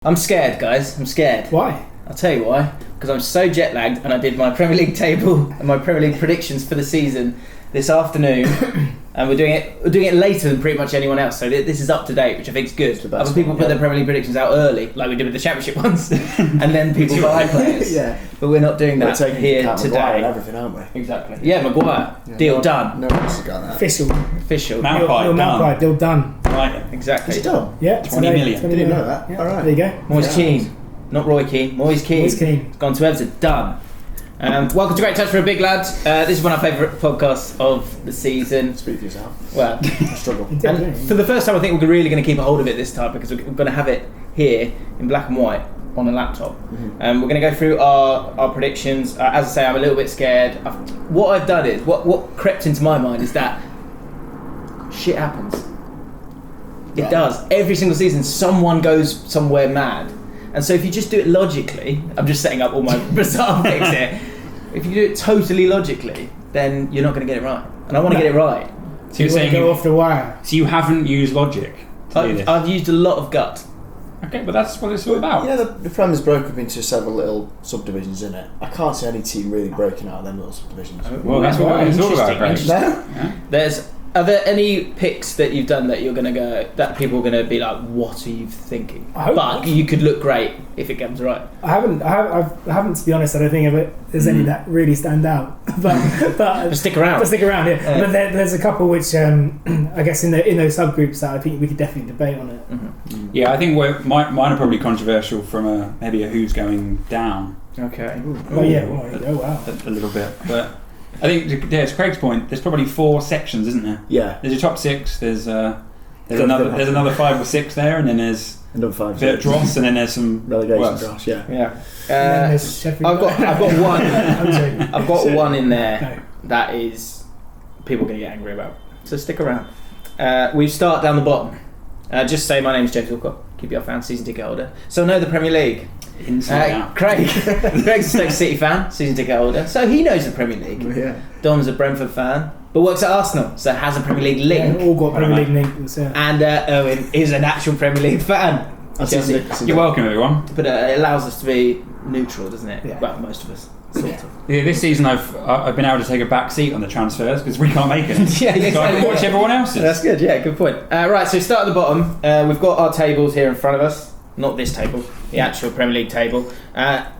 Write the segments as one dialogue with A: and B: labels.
A: I'm scared, guys. I'm scared.
B: Why?
A: I'll tell you why. Because I'm so jet lagged, and I did my Premier League table and my Premier League predictions for the season this afternoon, and we're doing it later than pretty much anyone else. So this is up to date, which I think is good. Other people put their Premier League predictions out early, like we did with the Championship ones, and then people buy players.
C: Yeah,
A: but we're not doing that here today.
C: And everything, aren't we?
A: Exactly. Yeah, Maguire, deal done.
C: No one's got that.
B: Official.
D: Maguire,
B: deal done.
D: Right.
A: Exactly.
C: Is it done?
B: Yeah,
D: 20 million.
C: Didn't know that.
B: Yeah.
C: All right.
B: There you go.
A: Moise Keane, not Roy Keane. Moise Keane.
B: Moise Keane.
A: It's gone to Everton. Done. Welcome to Great Touch for a Big Lad. This is one of our favourite podcasts of the season.
C: Speak for yourself.
A: Well,
C: I struggle.
A: and for the first time, I think we're really going to keep a hold of it this time because we're going to have it here in black and white on a laptop. We're going to go through our predictions. As I say, I'm a little bit scared. What I've done is what crept into my mind is that shit happens. It does. Every single season, someone goes somewhere mad. And so if you just do it logically, I'm just setting up all my bizarre picks here. If you do it totally logically, then you're not going to get it right. And I want to get it right.
D: So you're saying
B: go off the wire.
D: So you haven't used logic to do this?
A: I've used a lot of gut.
D: Okay, but that's what it's all about.
C: Yeah, the Prem is broken up into several little subdivisions, isn't it? I can't see any team really breaking out of them little subdivisions.
D: Well, that's what it's all about, Greg.
C: No?
D: Yeah.
A: Are there any picks that you've done that you're going to go, that people are going to be like, what are you thinking?
B: I hope
A: But
B: not.
A: you could look great if it comes right.
B: I haven't. To be honest, I don't think there's any that really stand out. but
A: Stick around.
B: But stick around, yeah. But there's a couple which I guess in those subgroups that I think we could definitely debate on it.
A: Mm-hmm.
D: Yeah, I think mine are probably controversial from maybe a who's going down
A: Okay.
B: Oh yeah. Oh wow.
D: a little bit. But I think, to Craig's point, there's probably 4 sections, isn't there?
C: Yeah.
D: There's your top 6, there's another 5 or 6 there, and then there's
C: Another 5.
D: a bit of dross, and then there's some
C: relegation
D: worse.
C: dross, yeah.
A: Yeah.
B: And then there's Sheffield.
A: I've got one.
B: I'm joking.
A: I've got one in there
B: No.
A: that is people are going to get angry about. So stick around. We start down the bottom. Just say my name's James Wilcott, QPR fan, season ticket holder. So I know the Premier League.
D: Inside out.
A: Craig's a Stoke City fan, season ticket holder. So he knows the Premier League.
C: Yeah.
A: Dom's a Brentford fan, but works at Arsenal, so has a Premier League link.
B: Yeah, all got Premier League links. Yeah.
A: And Owen is an actual Premier League fan. Chelsea.
D: You're welcome, everyone.
A: But it allows us to be neutral, doesn't it?
B: Yeah.
A: Well, most of us, sort of.
D: Yeah, this season I've been able to take a back seat on the transfers because we can't make it.
A: Yeah,
D: So I can watch everyone else's.
A: That's good, yeah, good point. Right, so start at the bottom. We've got our tables here in front of us. Not this table, the actual Premier League table.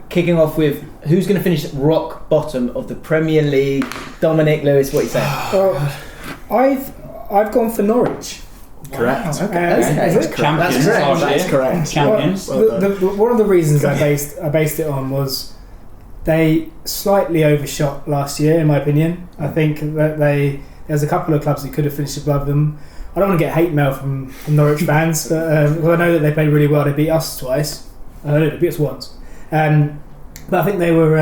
A: Kicking off with who's going to finish rock bottom of the Premier League. Dominic Lewis, what are you saying?
B: I've gone for Norwich.
C: Correct.
A: Okay.
B: Is it?
D: Champions
A: That's correct.
D: last
C: That's
D: year.
C: correct.
D: Champions.
B: One of the reasons I based it on was they slightly overshot last year, in my opinion. I think that there's a couple of clubs that could have finished above them. I don't want to get hate mail from Norwich fans, but I know that they played really well. They beat us twice. They beat us once. But I think they were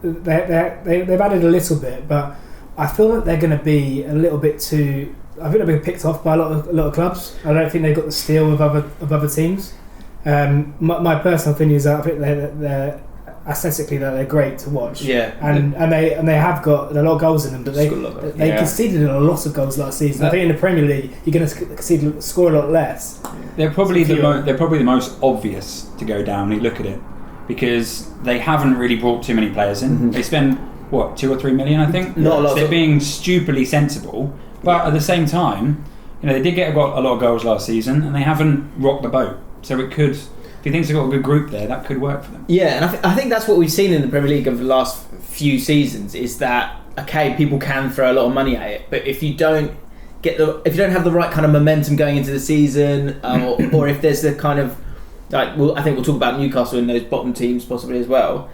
B: they've added a little bit, but I feel that they're going to be a little bit too. I think they've been picked off by a lot of clubs. I don't think they've got the steal of other teams. My personal opinion is that I think they're aesthetically they're great to watch.
A: Yeah.
B: And they have got a lot of goals in them, but they
D: Yeah.
B: conceded a lot of goals last season. I think in the Premier League you're going to score a lot less.
D: They're probably the most obvious to go down when you look at it because they haven't really brought too many players in.
C: Mm-hmm.
D: They spend 2 or 3 million, I think.
A: Not a lot.
D: So they're being stupidly sensible, but at the same time, they did get a lot of goals last season, and they haven't rocked the boat. So it could, if he thinks they've got a good group there, that could work for them.
A: Yeah, and I think that's what we've seen in the Premier League over the last few seasons is that people can throw a lot of money at it, but if you don't have the right kind of momentum going into the season, or if there's the kind of I think we'll talk about Newcastle in those bottom teams possibly as well.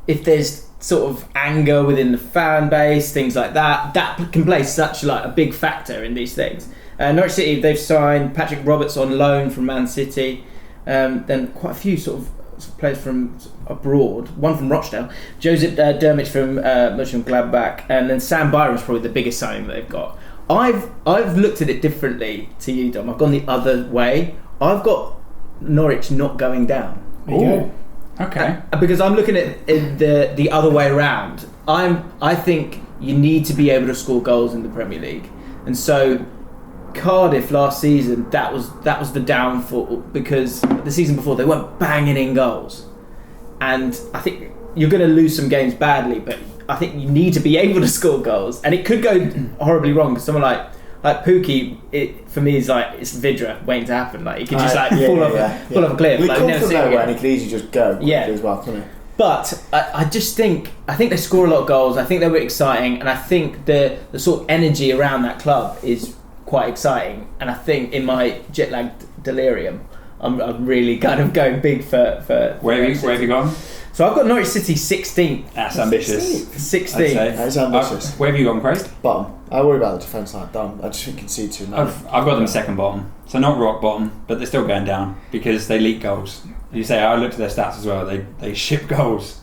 A: If there's sort of anger within the fan base, things like that can play such a big factor in these things. Norwich City, they've signed Patrick Roberts on loan from Man City. Then quite a few sort of players from abroad. One from Rochdale, Joseph Dermich from Mönchengladbach, and then Sam Byram's probably the biggest signing that they've got. I've looked at it differently to you, Dom. I've gone the other way. I've got Norwich not going down.
B: There you go.
D: Okay.
A: Because I'm looking at it the other way around. I think you need to be able to score goals in the Premier League, and so Cardiff last season, that was the downfall, because the season before they weren't banging in goals, and I think you're going to lose some games badly, but I think you need to be able to score goals, and it could go horribly wrong because someone like Pookie, it for me is like it's Vidra waiting to happen. Like he could just fall off a cliff.
C: He
A: like,
C: come
A: never
C: from nowhere and he could easily just go. As well, couldn't he?
A: But I just think they score a lot of goals. I think they were exciting, and I think the sort of energy around that club is quite exciting. And I think in my jet lagged delirium, I'm really kind of going big for
D: Where have you gone?
A: So I've got Norwich City 16th.
D: That's ambitious.
A: 16.
C: That's ambitious.
D: Where have you gone, Craig?
C: Bottom. I worry about the defence line down. I just think you can see too much.
D: I've got them second bottom, so not rock bottom, but they're still going down because they leak goals. You say I looked at their stats as well. They ship goals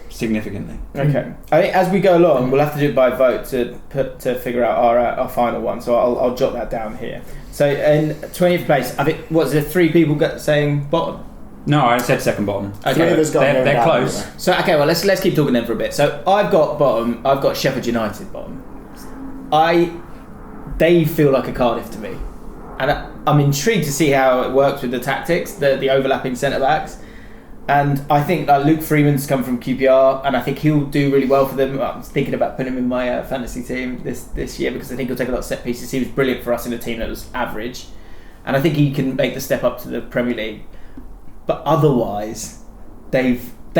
D: significantly.
A: Okay. I think as we go along, we'll have to do it by vote to figure out our final one. So I'll jot that down here. So in 20th place, I think what's there 3 people saying bottom.
D: No, I said second bottom.
A: Okay,
D: they're close.
C: Anyway.
A: So okay, well let's keep talking then for a bit. So I've got bottom. I've got Sheffield United bottom. They feel like a Cardiff to me, and I'm intrigued to see how it works with the tactics, the overlapping centre backs, and I think Luke Freeman's come from QPR, and I think he'll do really well for them. I'm thinking about putting him in my fantasy team this year because I think he'll take a lot of set pieces. He was brilliant for us in a team that was average, and I think he can make the step up to the Premier League. But otherwise, they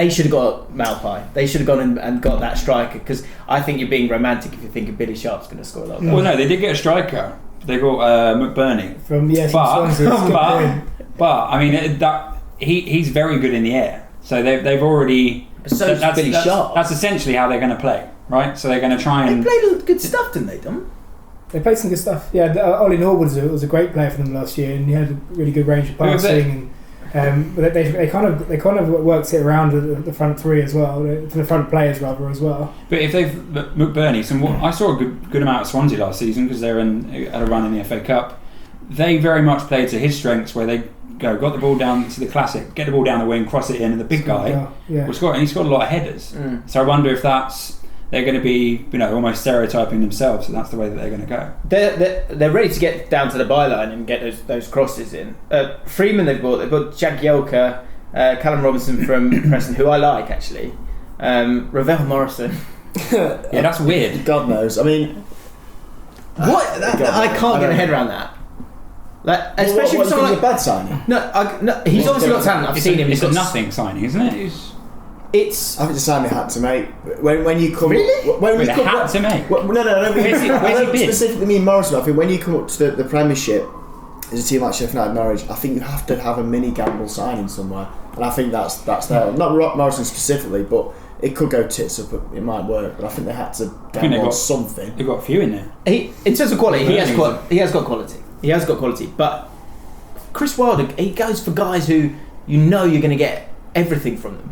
A: should have got Malpai. They should have gone and got that striker, because I think you're being romantic if you're thinking Billy Sharp's going to score a lot of goals.
D: Well, no, they did get a striker. They got McBurney
B: from Swansea.
D: But I mean he's very good in the air. So they've already.
A: So that's Billy Sharp.
D: That's essentially how they're going to play, right? So they're going to try and.
A: They played good stuff, didn't they, Dom?
B: They played some good stuff. Yeah, Ollie Norwood was a great player for them last year, and he had a really good range of passing. But they kind of worked it around the front three as well, for the front players rather as well.
D: But if they've McBurney, I saw a good amount of Swansea last season because they're at a run in the FA Cup. They very much played to his strengths, where they got the ball down to the classic, get the ball down the wing, cross it in, and the big guy will score. And he's got a lot of headers. So I wonder if they're going to be, almost stereotyping themselves, so that's the way that they're going to go.
A: They're ready to get down to the byline and get those crosses in. Freeman they've bought Jagielka, Callum Robinson from Preston, who I like actually. Ravel Morrison.
D: Yeah, that's weird.
C: God knows. I mean,
A: what? I can't get my head around that. Like, especially
C: what
A: for someone
C: like a bad signing.
A: No, he's obviously got talent. I've seen him.
D: It's a nothing signing, isn't it?
A: It's.
C: I think the signing had to make when you come.
A: Really?
C: When we come,
D: had to make.
C: No.
D: Where's he been?
C: Specifically, me and Morrison. I think when you come up to the Premiership, as a team like Sheffield United, Norwich, I think you have to have a mini gamble signing somewhere, and I think that's there. Not Morrison specifically, but it could go tits up. It might work, but I think they had to gamble on something.
D: They've got a few in there.
A: In terms of quality, he has got quality. He has got quality, but Chris Wilder, he goes for guys who you're going to get everything from them.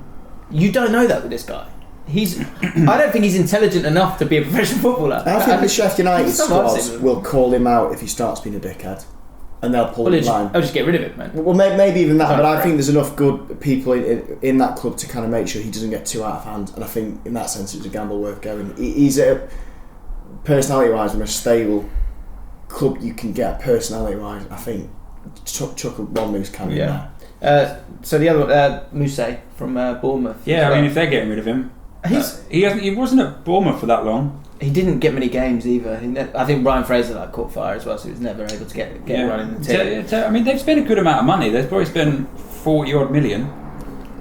A: You don't know that with this guy. I don't think he's intelligent enough to be a professional footballer.
C: I think the Sheffield United squad will call him out if he starts being a dickhead, and they'll pull him line.
A: I'll just get rid of it, man.
C: Well, maybe even that, but I think there's enough good people in that club to kind of make sure he doesn't get too out of hand. And I think in that sense, it's a gamble worth going. He's personality-wise, from a stable club you can get personality-wise. I think chuck one loose cannon in there.
A: So the other one, Mousse from Bournemouth.
D: Yeah, I mean, if they're getting rid of him, he wasn't at Bournemouth for that long. He
A: didn't get many games either. I think Ryan Fraser caught fire as well, so he was never able to get a run in the team.
D: I mean, they've spent a good amount of money. They've probably spent 40-odd million.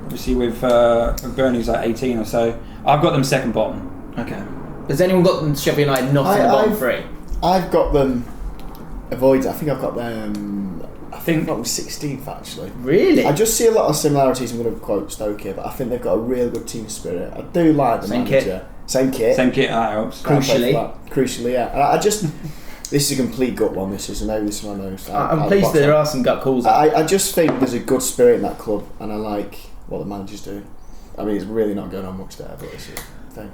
D: Obviously, with McBurney's like 18 or so. I've got them second bottom.
A: Okay. Has anyone got them Sheffield United not in the bottom three?
C: I've got them avoided. I think I've got them. I think I've got them 16th actually.
A: Really?
C: I just see a lot of similarities. I'm going to quote Stoke here, but I think they've got a real good team spirit. I do like the manager. Same kit.
D: That helps.
C: Crucially, yeah. And I just. This is a complete gut one. This is. I know this is my nose.
A: I'm pleased that there are some gut calls.
C: I just think there's a good spirit in that club, and I like what the manager's doing. I mean, it's really not going on much there, but it's a thing.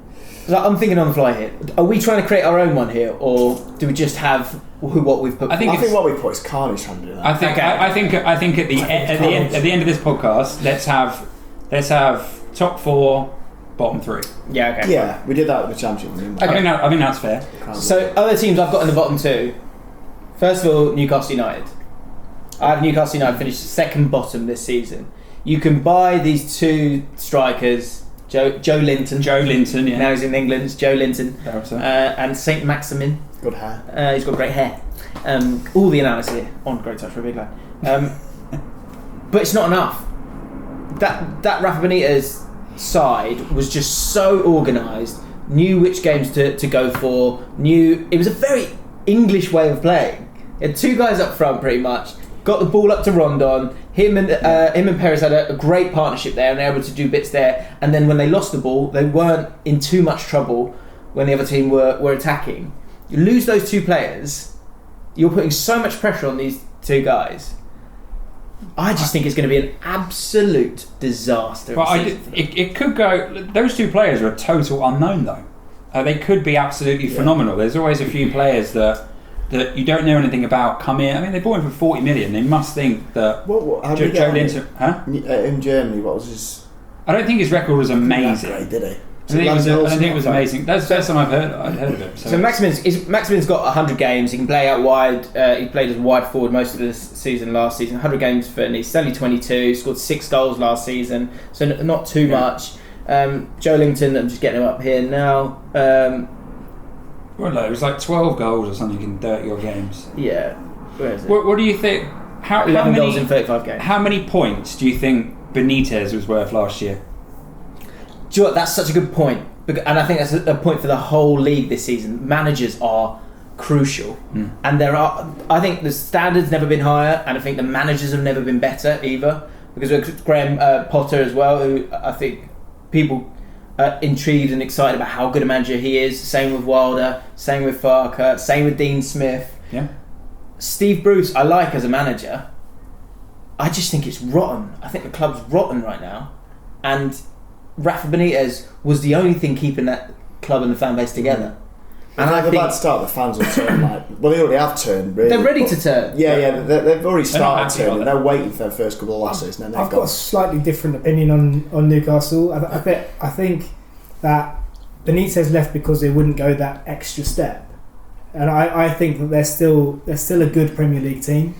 A: So I'm thinking on the fly here. Are we trying to create our own one here, or do we just have what we've put?
C: I think what we put is Carnage trying to do that.
D: I think at the end of this podcast, let's have top 4, bottom 3.
A: Yeah. Okay.
C: Yeah, we did that with the championship.
D: Okay. I think that's fair.
A: So other teams I've got in the bottom 2. First of all, Newcastle United. I have Newcastle United finished second bottom this season. You can buy these two strikers, Joe Linton.
D: Joe Linton, yeah.
A: Now he's in England. Joe Linton. And Saint Maximin.
C: Good hair.
A: He's got great hair. All the analysis on Great Touch for a Big Lad. But it's not enough. That Rafa Benitez side was just so organised, knew which games to go for, it was a very English way of playing. He had two guys up front pretty much, got the ball up to Rondon, him and Perez had a great partnership there and they were able to do bits there, and then when they lost the ball they weren't in too much trouble when the other team were attacking. You lose those two players, you're putting so much pressure on these two guys. I just think it's going to be an absolute disaster.
D: But it could go. Those two players are a total unknown, though. They could be absolutely phenomenal. There's always a few players that you don't know anything about come in. I mean, they bought him for 40 million. They must think that Joe Linton,
C: in Germany, what was his?
D: I don't think his record was amazing.
C: Great, did he?
D: I don't think it was amazing. That's the first time I'd heard of it.
A: So Maximin's got 100 games. He can play out wide. He played as wide forward most of the season last season. 100 games for Nice. He's only 22. Scored 6 goals last season, so not too much. Joe Linton, I'm just getting him up here now.
D: Well, no, it was like 12 goals or something in 30 odd games.
A: Yeah. Where is it?
D: What do you think?
A: 11 goals in 35 games.
D: How many points do you think Benitez was worth last year?
A: Do you know what? That's such a good point, and I think that's a point for the whole league this season. Managers are crucial, and I think the standard's never been higher, and I think the managers have never been better either. Because with Graham Potter as well, who I think people are intrigued and excited about how good a manager he is. Same with Wilder, same with Farke, same with Dean Smith.
D: Yeah.
A: Steve Bruce, I like as a manager. I just think it's rotten. I think the club's rotten right now, and Rafa Benitez was the only thing keeping that club and the fan base together.
C: And I think they're about to start, the fans will turn. Well, they already have turned. Really.
A: They're ready to turn.
C: Yeah, they've already started turning. They're waiting for their first couple of losses. And then
B: I've got a slightly different opinion on Newcastle. I think that Benitez left because they wouldn't go that extra step, and I think that they're still a good Premier League team.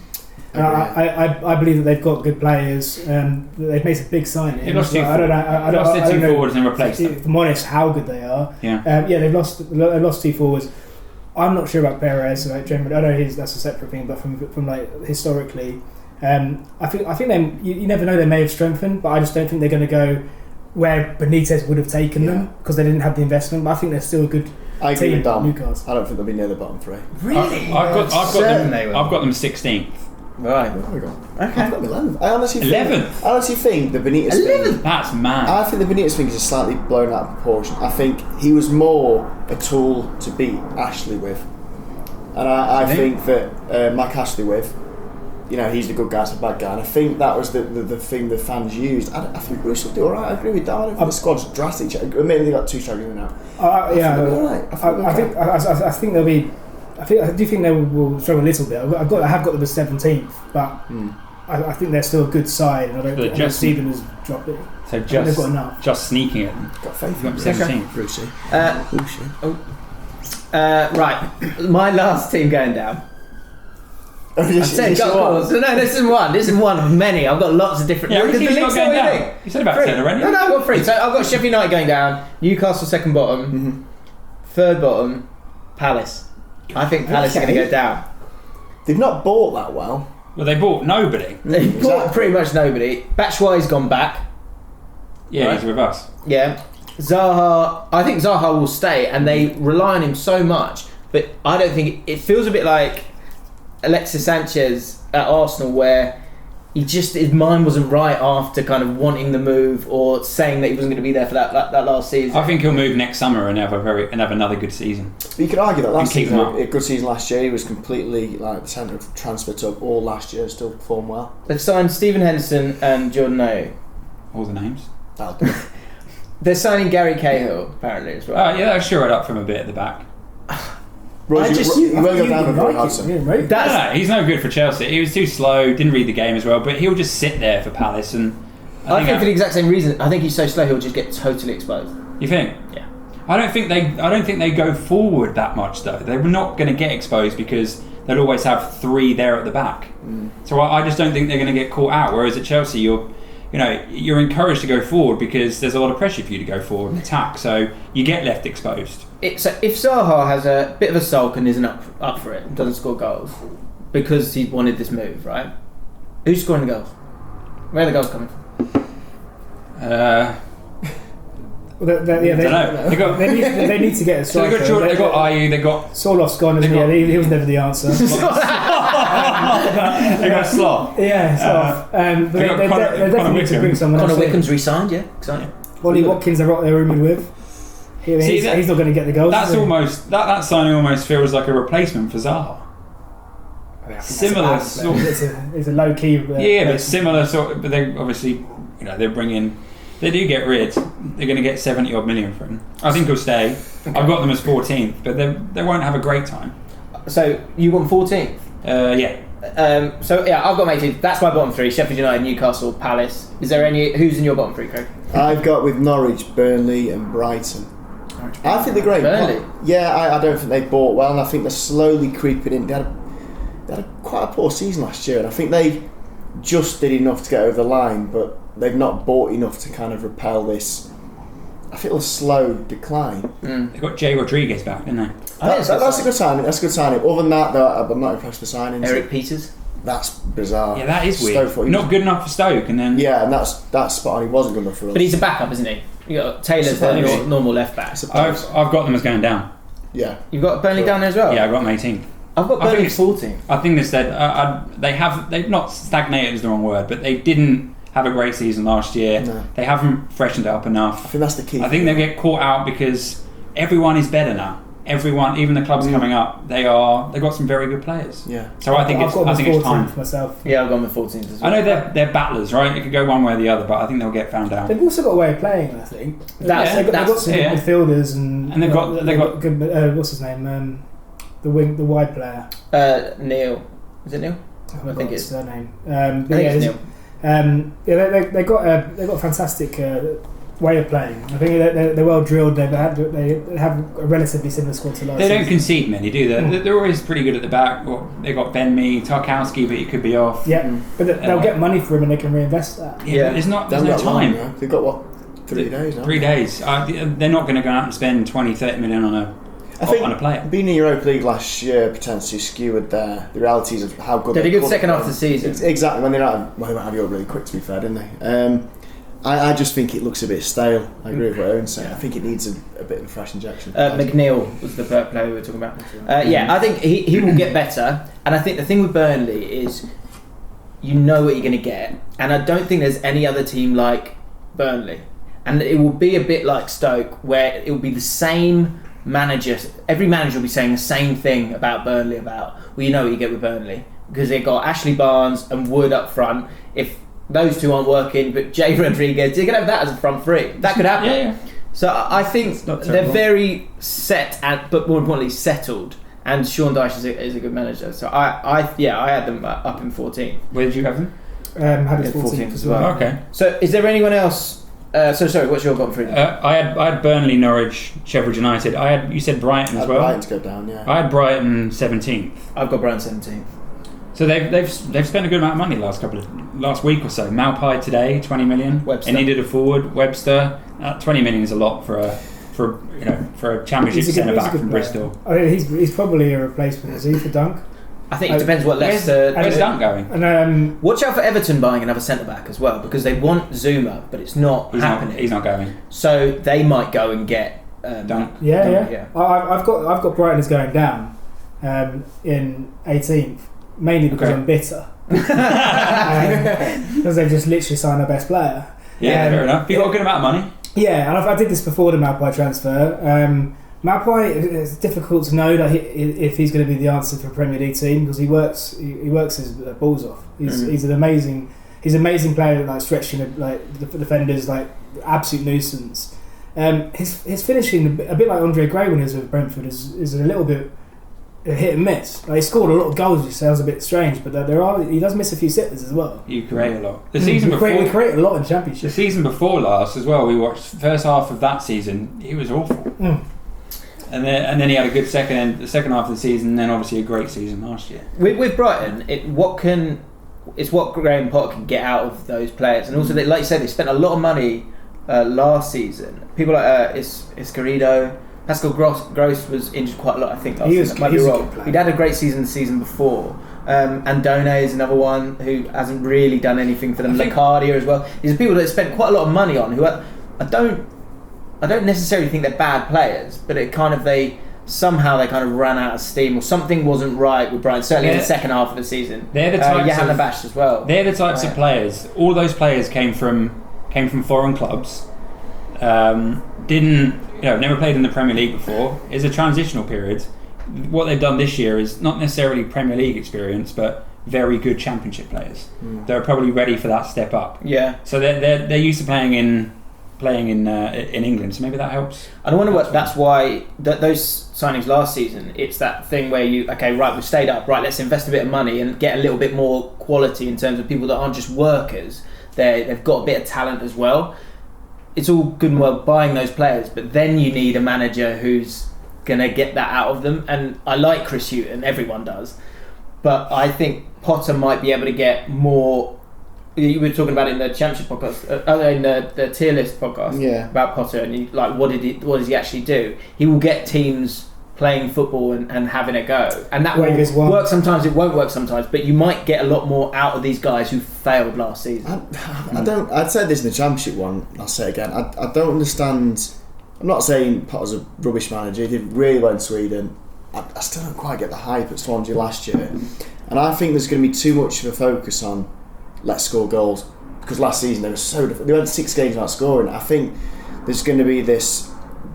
B: I believe that they've got good players. They've made some big signings.
D: They lost two forwards and replaced them.
B: If I'm honest, how good they are.
D: Yeah.
B: They've lost two forwards. I'm not sure about Perez. Generally, I know that's a separate thing, but from like historically, I think you never know. They may have strengthened, but I just don't think they're going to go where Benitez would have taken them because they didn't have the investment. But I think they're still a good.
C: I agree with Dan.
B: Newcastle.
C: I don't think they'll be near the bottom three.
A: Really?
D: I've got them 16th.
A: Right.
C: There we go.
A: Okay.
C: I've got them 11th. I honestly think the Benitez
A: 11th?
C: thing.
D: That's mad.
C: I think the Benitez thing is slightly blown out of proportion. I think he was more a tool to beat Ashley with, and I think that Mike Ashley with, he's the good guy, it's the bad guy, and I think that was the thing the fans used. I think Bruce will do alright. I agree with that. I don't think the squad's drastic. Maybe they got two strikers now.
B: I think they'll be. I do think they will struggle a little bit. I have got them as 17th, but I think they're still a good side, and I don't see them as dropping.
D: So
B: they've got enough.
D: Just sneaking it.
C: Got faith
D: in 17th.
C: Brucey.
A: Right, my last team going down.
C: I
A: said no, this is one of many. I've got lots of different.
D: Yeah, everything's not going down. You said about 10 already.
A: No, I've got 3. So I've got Sheffield United going down, Newcastle second bottom, third bottom, Palace. I think Palace are going to go down.
C: They've not bought that well.
D: Well, they bought nobody.
A: They bought pretty much nobody. Batshuayi's gone back.
D: Yeah, he's with us.
A: Yeah. Zaha, I think Zaha will stay, and they rely on him so much. But I don't think it feels a bit like Alexis Sanchez at Arsenal, where his mind wasn't right after kind of wanting the move or saying that he wasn't going to be there for that last season.
D: I think he'll move next summer and have another good season.
C: But you could argue that last season, a good season last year, he was completely like the centre of transfer top all last year, still performed well.
A: They've signed Stephen Henderson and Jordan Ayew.
D: All the names.
C: That'll do.
A: They're signing Gary Cahill apparently as well.
D: Yeah, they'll shore it up from a bit at the back.
C: You will go down with Roy Hodgson.
D: No, he's no good for Chelsea. He was too slow, didn't read the game as well, but he'll just sit there for Palace. And
A: I think for the exact same reason. I think he's so slow he'll just get totally exposed.
D: You think?
A: Yeah.
D: I don't think they go forward that much though. They're not going to get exposed because they'll always have 3 there at the back. So I just don't think they're going to get caught out. Whereas at Chelsea, you're encouraged to go forward because there's a lot of pressure for you to go forward and attack. So you get left exposed.
A: So if Zaha has a bit of a sulk and isn't up for it, and doesn't score goals because he wanted this move, right? Who's scoring the goals? Where are the goals coming from?
B: They need to get a
D: So
B: striker.
D: they got Ayew, they got
B: Sorloth's gone, isn't he? He was never the answer.
D: they got Sloth.
B: Yeah, Sloth. But they definitely need to bring someone else
A: Connor
B: in.
A: Wickham's re-signed, yeah, exciting.
B: Ollie Watkins, they're rumoured with. He's not going to get the goals.
D: That's
B: is he?
D: almost that signing almost feels like a replacement for Zaha. Similar sort.
B: It's a low key.
D: But similar sort. But they obviously, they're bringing. They do get rid. They're going to get 70 odd million for him. I think he'll stay. Okay. I've got them as 14th, but they won't have a great time.
A: So you want 14th?
D: Yeah.
A: I've got my 18th. That's my bottom 3: Sheffield United, Newcastle, Palace. Is there who's in your bottom 3, Craig?
C: I've got with Norwich, Burnley, and Brighton. I think they're great.
A: Burnley?
C: I don't think they bought well, and I think they're slowly creeping in. They had quite a poor season last year, and I think they just did enough to get over the line, but they've not bought enough to kind of repel this. I feel a slow decline.
D: They got Jay Rodriguez back, didn't they?
C: That's a good signing. That's a good signing. Other than that, though, I'm not impressed with signings.
A: Eric Peters.
C: That's bizarre.
D: Yeah, that is weird. Not good enough for Stoke, and then
C: and that's spot on. He wasn't good enough for us.
A: But he's a backup, isn't he? You got Taylor's the normal left back.
D: I've got them as going down.
C: Yeah.
A: You've got Burnley down there as well.
D: Yeah, I've got them 18th.
A: I've got Burnley 14th.
D: I think they've not stagnated is the wrong word, but they didn't have a great season last year.
C: No.
D: They haven't freshened it up enough.
C: I think that's the key.
D: I think they'll get caught out because everyone is better now. Everyone, even the clubs coming up, they've got some very good players.
C: Yeah.
D: So I think it's time.
B: Myself.
A: Yeah, I've gone with 14th as well.
D: I know they're battlers, right? It could go one way or the other, but I think they'll get found out.
B: They've also got a way of playing, I think. They've got some good midfielders and
D: they've got
B: good. What's his name? The wide player.
A: Neil. Is it Neil? I think it's
B: their name.
A: I think it's Neil.
B: They got a fantastic way of playing. I think they're well drilled. They have a relatively similar squad to last season.
D: They don't concede many, do they? They're always pretty good at the back. Well, they got Ben Mee, Tarkowski, but he could be off.
B: Yeah, but they'll get money for him and they can reinvest that.
D: Yeah, there's no time.
C: They've got 3 days now.
D: 3 days. They're not going to go out and spend 20-30 million on a player.
C: Being in Europa League last year potentially skewered the realities of how good
A: they did a good second half of the season.
C: Exactly. When they might have Europe really quick, to be fair, didn't they? I just think it looks a bit stale. I agree with what Aaron's saying. I think it needs a bit of a fresh injection.
A: McNeil was the player we were talking about. I think he will get better. And I think the thing with Burnley is you know what you're going to get. And I don't think there's any other team like Burnley. And it will be a bit like Stoke, where it will be the same manager. Every manager will be saying the same thing about Burnley you know what you get with Burnley. Because they've got Ashley Barnes and Wood up front. If those two aren't working, but Jay Rodriguez, you're going to have that as a front three. That could happen.
D: Yeah.
A: So I think they're very set, but more importantly settled. And Sean Dyche is a good manager. So I had them up in 14th.
D: Where did you have them?
B: Had it 14th as well.
D: Okay.
A: So is there anyone else? Sorry, what's your bottom 3?
D: I had Burnley, Norwich, Sheffield United. You said Brighton as well.
C: Brighton to go down, yeah.
D: I had Brighton 17th.
A: I've got Brighton 17th.
D: So they've spent a good amount of money last week or so. Malpai today, 20 million.
A: Webster.
D: And needed a forward. Webster, 20 million is a lot for a championship centre back from Bristol.
B: I think he's probably a replacement. Is he for Dunk?
A: I think it depends what Leicester.
D: Where's Dunk going?
B: And
A: watch out for Everton buying another centre back as well, because they want Zuma, but it's not happening.
D: He's not going.
A: So they might go and get
D: Dunk.
B: Yeah. I've got Brighton as going down in 18th. Mainly because I'm bitter. Because they've just literally signed their best player.
D: Yeah, fair enough. You've got a good amount of money.
B: Yeah, and I did this before the Malpai transfer. Malpai, it's difficult to know that if he's going to be the answer for a Premier League team, because he works his balls off. He's an amazing player, like stretching the defenders, like absolute nuisance. His finishing, a bit like Andre Gray when he was with Brentford, is a little bit hit and miss. Like, he scored a lot of goals, which sounds a bit strange, but he does miss a few sitters as well.
D: You create a lot. The season before,
B: we create a lot in Championship.
D: The season before last as well, we watched the first half of that season. It was awful. and then he had a good the second half of the season, and then obviously a great season last year.
A: With Brighton, it's what Graham Potter can get out of those players, and also like you said, they spent a lot of money last season. People like Iscarito, Pascal Gross was injured quite a lot, I think. Last season. Might be wrong. He'd had a great season the season before. Andone is another one who hasn't really done anything for them. Lecardia as well. These are people that spent quite a lot of money on. Who I don't necessarily think they're bad players, but they somehow kind of ran out of steam, or something wasn't right with Brighton. Certainly in the second half of the season.
D: They're the types
A: Johan Abash as well.
D: They're the types of players. All those players came from foreign clubs. Never played in the Premier League before. It's a transitional period. What they've done this year is not necessarily Premier League experience, but very good Championship players. They're probably ready for that step up.
A: Yeah.
D: So they're used to playing in England, so maybe that helps.
A: And I wonder what that's why those signings last season. It's that thing where we've stayed up, right? Let's invest a bit of money and get a little bit more quality in terms of people that aren't just workers. They've got a bit of talent as well. It's all good and well buying those players, but then you need a manager who's going to get that out of them. And I like Chris Hughton, everyone does, but I think Potter might be able to get more. You were talking about it in the Championship podcast, in the tier list podcast, about Potter, and what does he actually do? He will get teams playing football and having a go, and that will work sometimes. It won't work sometimes, but you might get a lot more out of these guys who failed last season.
C: I'd say this in the Championship one. I'll say it again. I don't understand. I'm not saying Potter's a rubbish manager. He did really well in Sweden. I still don't quite get the hype at Swansea last year, and I think there's going to be too much of a focus on let's score goals, because last season they were so different. They went 6 games without scoring. I think there's going to be this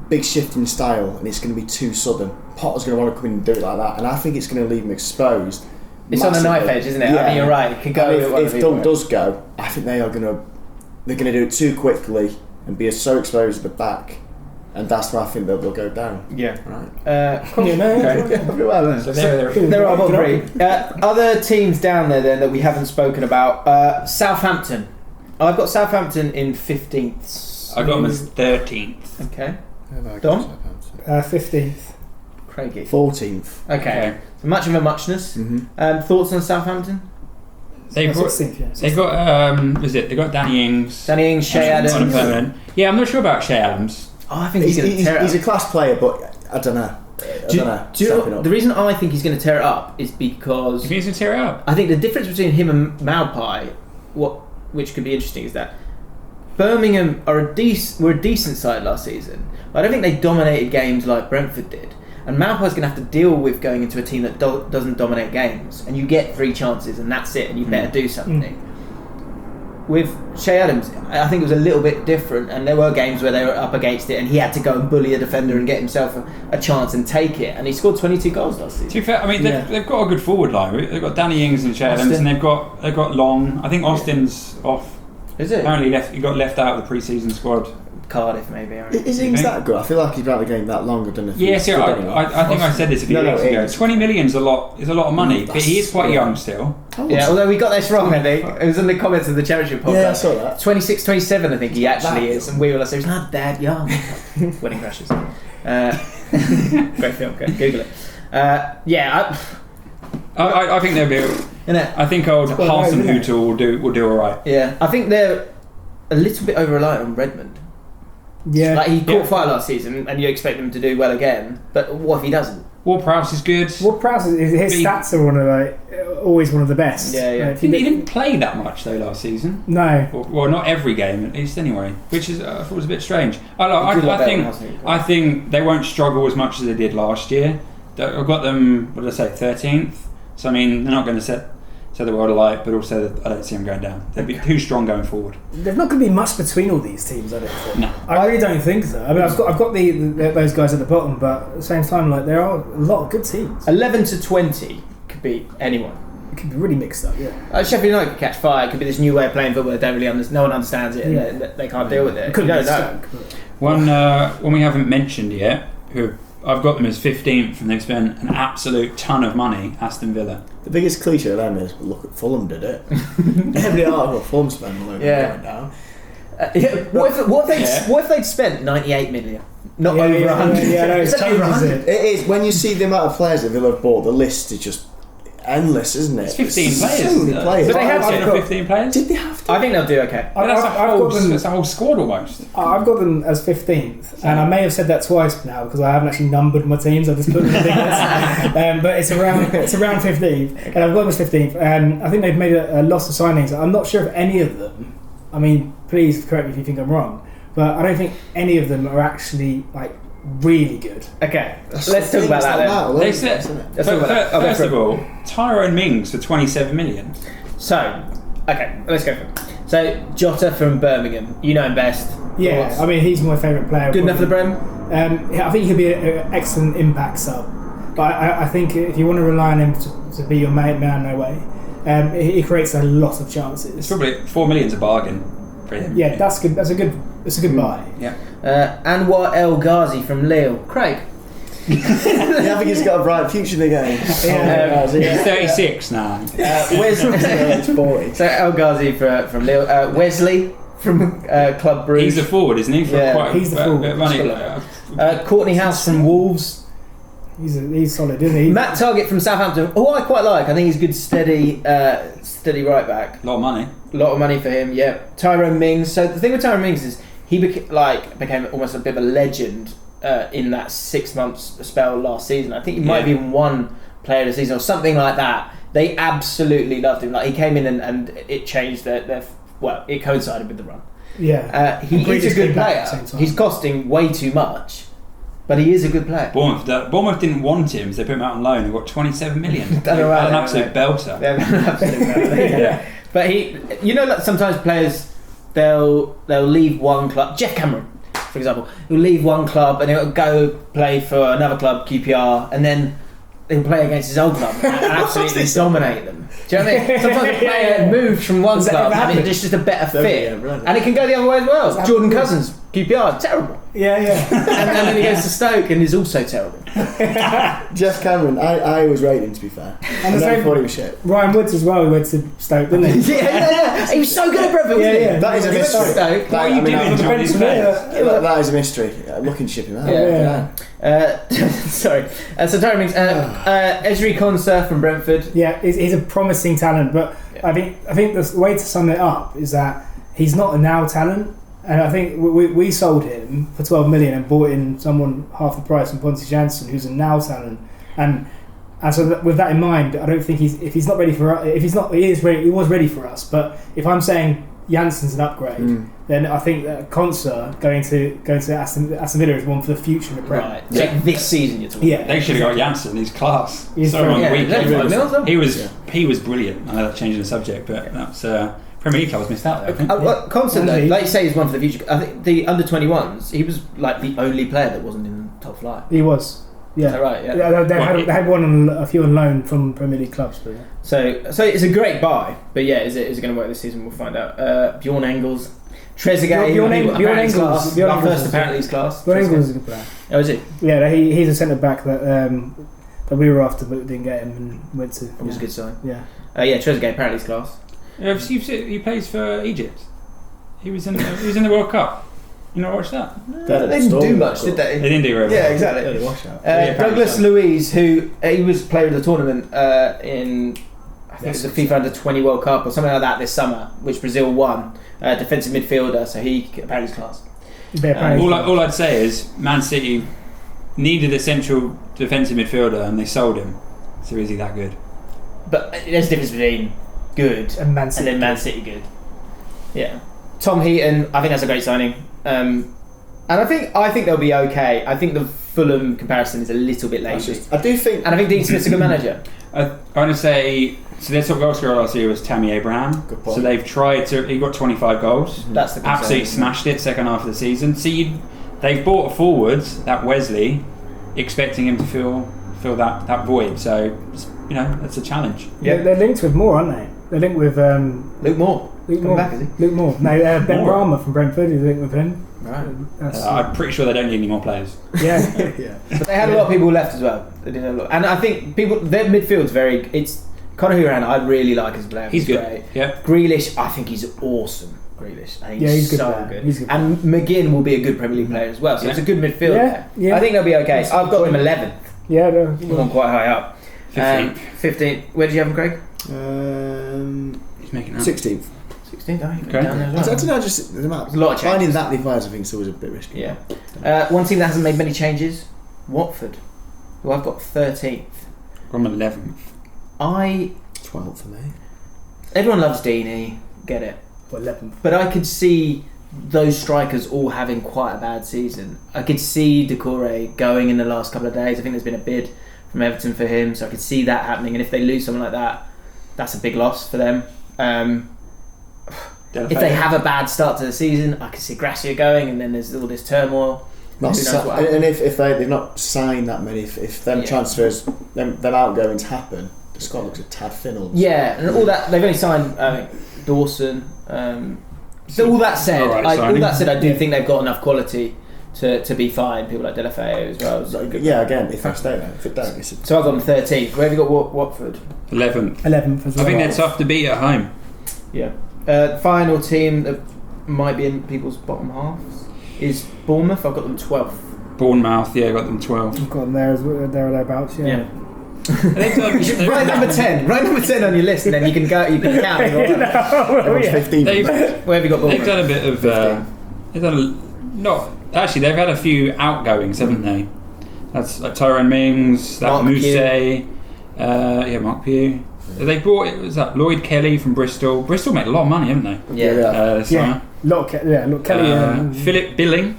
C: big shift in style, and it's going to be too sudden. Potter's going to want to come in and do it like that, and I think it's going to leave him exposed.
A: It's
C: massively.
A: on the knife edge, isn't it?
C: Yeah.
A: I mean, you're right. It could go.
C: If Dunk does go, I think they're going to do it too quickly and be so exposed at the back, and that's where I think they'll go down.
A: Yeah.
C: Right.
A: So there are about 3 other teams down there then that we haven't spoken about. Southampton. I've got Southampton in 15th.
D: I got them as 13th.
A: Okay. Dom?
B: 15th.
A: Craigie.
C: 14th.
A: Okay. So much of a muchness. Thoughts on Southampton?
D: They've got Danny Ings.
A: Danny Ings, Shea Adams.
D: On a permanent. Yeah, I'm not sure about Shea Adams.
A: Oh, I think he's going to tear it up.
C: He's a class player, but I don't know.
A: The reason I think he's going to tear it up is because
D: You think he's going to tear it up?
A: I think the difference between him and Maupai, which could be interesting, is that Birmingham were a decent side last season, but I don't think they dominated games like Brentford did. And Maupai's going to have to deal with going into a team that doesn't dominate games, and you get 3 chances and that's it, and you better do something. With Shea Adams, I think it was a little bit different, and there were games where they were up against it and he had to go and bully a defender and get himself a chance and take it, and he scored 22 goals last season.
D: To be fair, I mean, they've got a good forward line. They've got Danny Ings and Shea Adams, and they've got Long. I think Austin's off.
A: Is it?
D: Apparently he got left out of the pre-season squad.
A: Cardiff, maybe.
C: Is Ings that good? I feel like he's been out of the game that long. I don't know if
D: I think I said this a few weeks ago. 20 million is a lot of money, but he is quite young still.
A: Yeah, although we got this wrong, I think. It was in the comments of the Championship podcast.
C: Yeah, I saw that.
A: 26, 27, I think he actually is. And we were like, he's not that young. Wedding Crashers. Great film, Google it.
D: I think they'll be. I think old Hasenhüttl will do all right.
A: Yeah, I think they're a little bit over reliant on Redmond.
B: Yeah,
A: like he caught fire last season, and you expect him to do well again. But what if he doesn't?
D: Ward-Prowse is good.
B: Ward-Prowse, his stats are always one of the best.
A: Yeah.
D: He didn't play that much though last season.
B: No.
D: Well, not every game at least, anyway. Which is I thought was a bit strange. I think they won't struggle as much as they did last year. I've got them. What did I say? 13th. So I mean, they're not going to set the world alight, but also I don't see them going down. They'd be too strong going forward.
B: There's not going to be much between all these teams, I don't think.
D: No.
B: I really don't think so. I mean, I've got those guys at the bottom, but at the same time, like there are a lot of good teams.
A: 11 to 20 could be anyone.
B: It could be really mixed up, yeah.
A: Sheffield United could catch fire. It could be this new way of playing football. No one understands it, and they can't deal with it.
B: It could be
A: Stoke.
D: One we haven't mentioned yet, who I've got them as 15th, and they've spent an absolute ton of money. Aston Villa.
C: The biggest cliche of them is, look at Fulham did it. Every article Fulham spent a load of money down.
A: What if they'd spent 98 million? Not over 100.
B: Yeah, no,
A: It's
B: it's
A: over
B: changes
A: 100.
B: it.
C: It is, when you see the amount of players that Villa have bought, the list is just endless, isn't it?
D: It's 15 players.
C: So many players.
A: But they have
B: I've
A: to.
B: got-
D: 15 players.
C: Did they have to?
A: I think they'll do okay.
D: But that's,
B: I've got them.
D: that's a whole squad almost.
B: I've got them as 15th, and I may have said that twice now because I haven't actually numbered my teams. I just put them in but it's around 15th, and I've got them as 15th. I think they've made a lot of signings. I'm not sure if any of them. I mean, please correct me if you think I'm wrong, but I don't think any of them are actually like really good.
A: Okay, let's talk about that then.
D: They said,
A: Let's talk about that. I'll go
D: first
A: for
D: of
A: it.
D: all, Tyrone Mings for 27 million.
A: So, okay, let's go for it. So, Jota from Birmingham, you know him best.
B: Yeah,
A: Thoughts?
B: I mean he's my favourite player.
A: Good enough for the Prem?
B: I think he'll be an excellent impact sub, but I think if you want to rely on him to be your man, no way. He creates a lot of
D: It's
B: chances.
D: probably 4 million's a bargain for him.
B: Yeah, that's good. That's a good buy.
D: Yeah.
A: Anwar El Ghazi from Lille. Craig.
C: I think he's got a bright future in the game.
D: He's 36 now.
C: It's 40.
A: So El Ghazi from Lille. Wesley from Club Brugge.
D: He's a forward, isn't he? For
A: Yeah,
D: quite
B: he's the
D: a
B: forward.
D: bit of money.
A: Courtney House from Wolves.
B: He's solid, isn't he?
A: Matt Target from Southampton, who I quite like. I think he's a good, steady right back.
D: A lot of money.
A: A lot of money for him, yeah. Tyrone Mings. So the thing with Tyrone Mings is he became almost a bit of a legend in that 6 months spell last season. I think he might have even won Player of the Season or something like that. They absolutely loved him. Like he came in and it changed their well, it coincided with the run.
B: Yeah.
A: He is a good player. He's costing way too much, but he is a good player.
D: Bournemouth didn't want him, so they put him out on loan and got 27 million.
A: Done all right,
D: An
A: haven't
D: absolute
A: they?
D: belter.
A: Yeah. But like sometimes players they'll leave one club. Jeff Cameron, for example, he'll leave one club and he'll go play for another club, QPR, and then he'll play against his old club and absolutely dominate them. Do you know what I mean? Sometimes a player moves from one
B: Does that
A: club
B: ever
A: and
B: happen?
A: it's just a better fit,
C: Yeah, right.
A: and it can go the other way as well.
B: Does it
A: Jordan
B: happen?
A: Cousins, QPR, terrible,
B: Yeah.
A: and then he goes to Stoke and is also terrible.
C: Jeff Cameron, I always rated him to be fair.
B: And
C: I
B: the
C: never
B: same-
C: thought he was shit.
B: Ryan Woods as well. He went to Stoke, didn't he?
A: yeah. He was so good at Brentford, wasn't he?
B: Yeah.
C: That is a
A: He went to
C: mystery.
A: Stoke.
D: What are you doing, John? These players?
C: That is a mystery. Looking to ship him out.
A: Yeah. Sorry. So Tyrone Mings, Ezri Konsa from Brentford.
B: Yeah, he's a promising talent, but
A: Yeah.
B: I think the way to sum it up is that he's not a now talent, and I think we sold him for 12 million and bought in someone half the price from Ponce Janssen, who's a now talent, and so with that in mind, I don't think he was ready for us. But if I'm saying Janssen's an upgrade, then I think that Konsa going to Aston Villa is one for the future in the Prem.
A: Right. So this season you're talking.
B: Yeah,
D: They should have got Janssen. He's class.
B: He's
D: So on the
A: Yeah,
D: weekend.
A: yeah, yeah.
D: He was brilliant. I know that's changing the subject, but that's Premier League club was missed out there. I think.
A: Constant though,
B: Indeed.
A: like you say, he's one for the future. I think the under 21s, he was like the only player that wasn't in the top flight.
B: He was.
A: Is
B: Yeah.
A: that right? Yeah.
B: Yeah, they had a few on loan from Premier League clubs, but yeah.
A: So it's a great buy, but yeah, is it going to work this season? We'll find out. Bjorn Engels, Trezeguet.
B: Bjorn
A: apparently
B: Engels-
A: class.
B: Bjorn
A: Our
B: Engels
A: first
B: is-
A: apparently he's class.
B: But
A: Trezeguet.
B: Engels is a good player.
A: Oh, is he?
B: Yeah, he's a centre back that we were after, but didn't get him and went to.
A: That was a good sign.
B: Yeah.
A: Yeah, Trezeguet apparently he's class.
D: He plays for Egypt. He was in the World Cup. You not watched that?
A: They didn't do much, did
D: They
A: they?
D: didn't do very well.
A: Yeah, exactly.
C: Wash out.
A: Douglas Luiz, who he was player of the tournament in, I think it was the FIFA Under 20 World Cup or something like that this summer, which Brazil won. Defensive midfielder, so he apparently is class.
B: Yeah, apparently.
D: All I'd say is Man City needed a central defensive midfielder and they sold him. So is he that good?
A: But there's a difference between good
B: And Man City.
A: and then Man City good. Yeah. Tom Heaton, I think that's a great signing. And I think they'll be okay. I think the Fulham comparison is a little bit lazy.
C: I do think.
A: And I think Dean Smith's a good manager.
D: I'm going to say, so their top goal scorer last year was Tammy Abraham.
C: Good point.
D: So they've tried to, he got 25 goals.
A: That's the concern.
D: Absolutely smashed it second half of the season. So they've bought a forward, that Wesley, expecting him to fill that void. So, that's a challenge.
B: Yeah, they're linked with Moore, aren't they? They're linked with
A: Luke Moore.
B: Luke
A: Come
B: Moore.
A: back, is he?
B: Luke Moore. No, Ben
D: Moore.
B: Brahma from Brentford is linked with him.
A: Right.
B: That's,
D: I'm pretty sure they don't need any more players.
B: yeah.
C: Yeah.
A: But they had a lot of people left as well. They didn't have a lot. And I think their midfield's it's Conor Hourihane I really like as a player.
D: He's good.
A: Great.
D: Yeah.
A: Grealish, I think he's awesome. Grealish. I think
B: Yeah, he's a good
A: so
B: player.
A: good.
B: He's a good
A: And McGinn will be a good Premier League player as well. So
D: Yeah.
A: it's a good midfield there.
B: Yeah.
A: I think they'll be okay.
B: That's a
A: I've
B: good
A: got them
B: point.
A: 11th.
B: Yeah, no,
A: I'm on quite high up.
D: 15th.
A: 15th. Where did you have them, Craig?
D: He's making that.
C: 16th.
A: 16th. Oh, you've
D: Okay.
A: got down there
C: I
A: as well.
C: don't know, just the amount.
A: There's a lot of
C: Finding
A: changes.
C: that many players, I think, is always a bit risky.
A: Yeah. One team that hasn't made many changes, Watford, who I've got 13th.
D: I'm 11th.
C: 12th for me.
A: Everyone loves Deeney, get it.
B: 11th.
A: But I could see those strikers all having quite a bad season. I could see Doucouré going in the last couple of days. I think there's been a bid from Everton for him, so I could see that happening. And if they lose someone like that, that's a big loss for them. If they have a bad start to the season, I could see Gracia going, and then there's all this turmoil.
C: Not
A: Who knows
C: sa-
A: what
C: and
A: happens?
C: if they've not signed that many, if them
A: Yeah.
C: transfers, them outgoings happen, the squad looks a tad thin. All
A: Yeah, and all that they've only signed Dawson. So all that said,
D: Alright,
A: I
D: signing.
A: do think they've got enough quality to be fine. People like Delafeu as well. is good.
C: Yeah, again, if they stay there, if it don't, it's a
A: So I've got them 13th. Where have you got Watford?
D: 11th.
B: 11th as well.
D: I think they're tough to beat at home.
A: Yeah. Final team that might be in people's bottom halves is Bournemouth. I've got them 12th.
D: Bournemouth, yeah, got them 12.
B: I've got them there, there or thereabouts, yeah.
D: They've done,
A: Write number 10. Write number 10 on your list, and then you can go. You can count.
C: everyone's 15.
D: They've,
A: Where have you got
D: they've
A: Bournemouth?
D: done a bit of. They've done not actually. They've had a few outgoings, haven't they? That's like Tyrone Mings, that
A: Mark
D: Mousse,
A: Pugh.
D: Mark Pugh. They brought it was that Lloyd Kelly from Bristol. Bristol made a lot of money, haven't they?
A: Yeah.
D: This
B: Yeah.
D: summer.
B: Look, Kelly.
D: Philip Billing.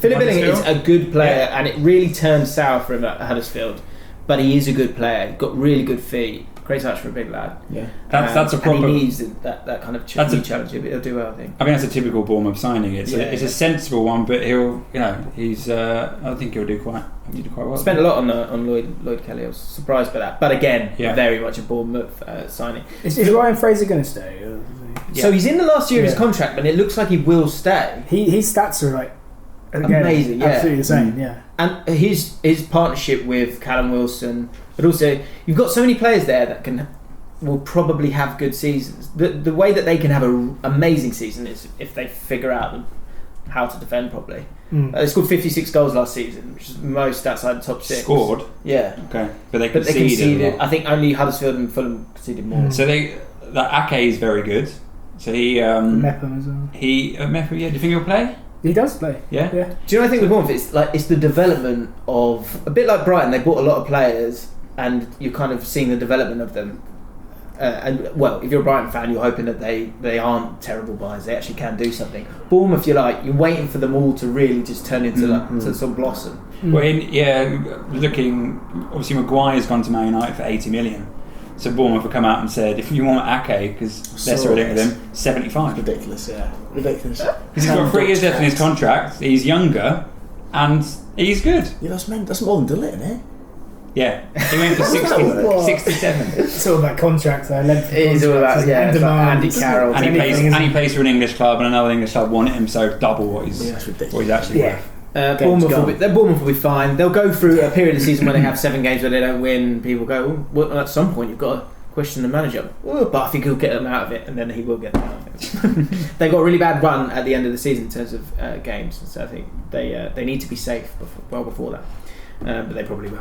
A: Philip Billing is
D: Huddersfield.
A: a good player, and it really turned sour for him at Huddersfield. But he is a good player. He's got really good feet. Great touch for a big lad.
C: Yeah.
D: That's a
A: And
D: proper.
A: he needs that kind of
D: That's a-
A: challenge. He'll do well, I think.
D: I think that's a typical Bournemouth signing. It's
A: Yeah,
D: a sensible one, but he's. I think he'll do quite well.
A: Spent a lot on Lloyd Kelly. I was surprised by that. But again,
D: Yeah.
A: very much a Bournemouth signing.
B: Is Ryan Fraser going to stay?
A: So he's in the last year of his
B: Yeah.
A: contract, but it looks like he will stay.
B: His stats are like again,
A: Amazing, yeah.
B: absolutely insane. Yeah,
A: And his partnership with Callum Wilson, but also you've got so many players there that will probably have good seasons. The way that they can have an amazing season is if they figure out how to defend properly. They scored 56 goals last season, which is most outside the top 6.
D: Scored.
A: Yeah.
D: Okay, but they
A: But they
D: conceded.
A: conceded.
D: a lot.
A: I think only Huddersfield and Fulham conceded more.
D: So that Ake is very good. So he
B: Mepham as well.
D: do you think he'll play?
B: He does play.
D: Yeah.
B: Yeah.
A: Do you know what I think with Bournemouth? It's the development of a bit like Brighton. They bought a lot of players, and you're kind of seeing the development of them. And well, if you're a Brighton fan, you're hoping that they aren't terrible buys. They actually can do something. Bournemouth, you're waiting for them all to really just turn into to sort of blossom.
D: Well, looking obviously Maguire's gone to Man United for 80 million. So Bournemouth have come out and said, if you want Ake, because Leicester
C: So
D: are linked with him, 75.
C: ridiculous. Yeah, ridiculous.
D: Because he's got 3 years left in his contract. He's younger, and he's good.
C: Yeah, that's more than Dillon, isn't it?
D: Yeah, he went for 67.
B: It's all about contracts, though. Length of
A: It is all
B: contracts,
A: about
B: and
A: it's like
B: demand.
A: Andy Carroll.
D: And he
B: Anything,
D: plays for an English club, and another English club wanted him, so double what he's
C: That's ridiculous.
D: what he's actually
B: Yeah.
D: worth.
A: Bournemouth will be fine. They'll go through a period of the season where they have 7 games where they don't win. People go, oh, well, at some point you've got to question the manager. Oh, but I think he'll get them out of it, and then he will get them out of it. They got a really bad run at the end of the season in terms of games, so I think they need to be safe before that. But they probably will.